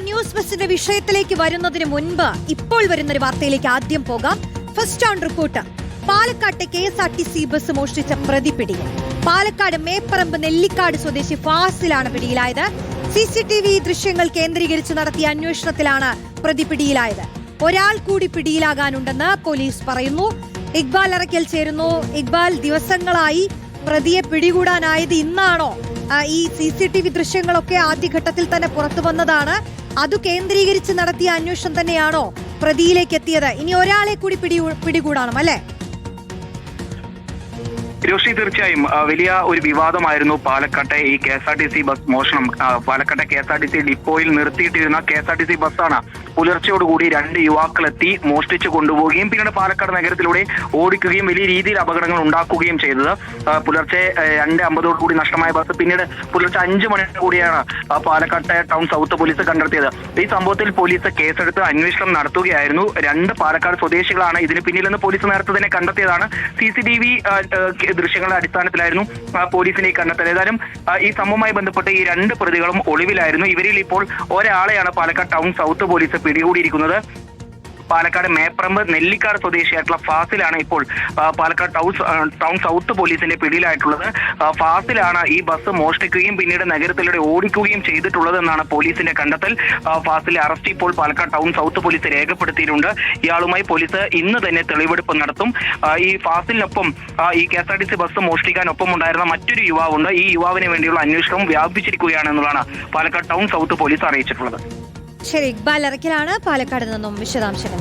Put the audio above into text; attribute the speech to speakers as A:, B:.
A: News ബസിന്റെ വിഷയത്തിലേക്ക് വരുന്നതിന് മുൻപ് ഇപ്പോൾ വരുന്നൊരു വാർത്തയിലേക്ക് ആദ്യം പോകാം. First on report. പാലക്കാട്ടെ KSRTC ബസ് മോഷ്ടിച്ച പ്രതി പിടിയിൽ. പാലക്കാട് മേപ്പറമ്പ് നെല്ലിക്കാട് സ്വദേശി ഫാസിലാണ് പിടിയിലായത്. CCTV ദൃശ്യങ്ങൾ കേന്ദ്രീകരിച്ച് നടത്തിയ അന്വേഷണത്തിലാണ് പ്രതി പിടിയിലായത്. ഒരാൾ കൂടി പിടിയിലാകാനുണ്ടെന്ന് പോലീസ് പറയുന്നു. ഇക്ബാൽ അറക്കൽ ചേരുന്നു. ഇക്ബാൽ, ദിവസങ്ങളായി പ്രതിയെ പിടികൂടാനായത് ഇന്നാണോ? ഈ CCTV ദൃശ്യങ്ങളൊക്കെ ആദ്യഘട്ടത്തിൽ തന്നെ പുറത്തു വന്നതാണ്. അത് കേന്ദ്രീകരിച്ച് നടത്തിയ അന്വേഷണം തന്നെയാണോ പ്രതിയിലേക്ക് എത്തിയത്? ഇനി ഒരാളെ കൂടി പിടികൂടണം അല്ലേ?
B: രോഷി, തീർച്ചയായും വലിയ ഒരു വിവാദമായിരുന്നു പാലക്കാട്ടെ ഈ KSRTC ബസ് മോഷണം. പാലക്കാട്ടെ KSRTC ഡിപ്പോയിൽ നിർത്തിയിട്ടിരുന്ന KSRTC ബസ്സാണ് പുലർച്ചയോടുകൂടി 2 യുവാക്കളെത്തി മോഷ്ടിച്ചു കൊണ്ടുപോവുകയും പിന്നീട് പാലക്കാട് നഗരത്തിലൂടെ ഓടിക്കുകയും വലിയ രീതിയിൽ അപകടങ്ങൾ ഉണ്ടാക്കുകയും ചെയ്തത്. പുലർച്ചെ 2:50 നഷ്ടമായ ബസ് പിന്നീട് പുലർച്ചെ 5 മണിയോട് കൂടിയാണ് പാലക്കാട്ടെ ടൗൺ സൗത്ത് പോലീസ് കണ്ടെത്തിയത്. ഈ സംഭവത്തിൽ പോലീസ് കേസെടുത്ത് അന്വേഷണം നടത്തുകയായിരുന്നു. 2 പാലക്കാട് സ്വദേശികളാണ് ഇതിന് പിന്നിലെന്ന് പോലീസ് നേരത്തെ തന്നെ കണ്ടെത്തിയതാണ്. CCTV ദൃശ്യങ്ങളുടെ അടിസ്ഥാനത്തിലായിരുന്നു പോലീസിനെ കണ്ടെത്തൽ. ഏതായാലും ഈ സംഭവവുമായി ബന്ധപ്പെട്ട് ഈ 2 പ്രതികളും ഒളിവിലായിരുന്നു. ഇവരിൽ ഇപ്പോൾ ഒരാളെയാണ് പാലക്കാട് ടൗൺ സൗത്ത് പോലീസ് പിടികൂടിയിരിക്കുന്നത്. പാലക്കാട് മേപ്പറമ്പ് നെല്ലിക്കാട് സ്വദേശിയായിട്ടുള്ള ഫാസിലാണ് ഇപ്പോൾ പാലക്കാട് ടൗൺ സൗത്ത് പോലീസിന്റെ പിടിയിലായിട്ടുള്ളത്. ഫാസിലാണ് ഈ ബസ് മോഷ്ടിക്കുകയും പിന്നീട് നഗരത്തിലൂടെ ഓടിക്കുകയും ചെയ്തിട്ടുള്ളത് എന്നാണ് പോലീസിന്റെ കണ്ടെത്തൽ. ഫാസിലെ അറസ്റ്റ് ഇപ്പോൾ പാലക്കാട് ടൗൺ സൗത്ത് പോലീസ് രേഖപ്പെടുത്തിയിട്ടുണ്ട്. ഇയാളുമായി പോലീസ് ഇന്ന് തന്നെ തെളിവെടുപ്പ് നടത്തും. ഈ ഫാസിലിനൊപ്പം ഈ KSRTC ബസ് മോഷ്ടിക്കാനൊപ്പം ഉണ്ടായിരുന്ന മറ്റൊരു യുവാവുണ്ട്. ഈ യുവാവിന് വേണ്ടിയുള്ള അന്വേഷണം വ്യാപിച്ചിരിക്കുകയാണെന്നുള്ളതാണ് പാലക്കാട് ടൗൺ സൗത്ത് പോലീസ് അറിയിച്ചിട്ടുള്ളത്.
A: ശരി, ഇക്ബാൽ അറക്കലാണ് പാലക്കാട് നിന്നും വിശദാംശങ്ങൾ.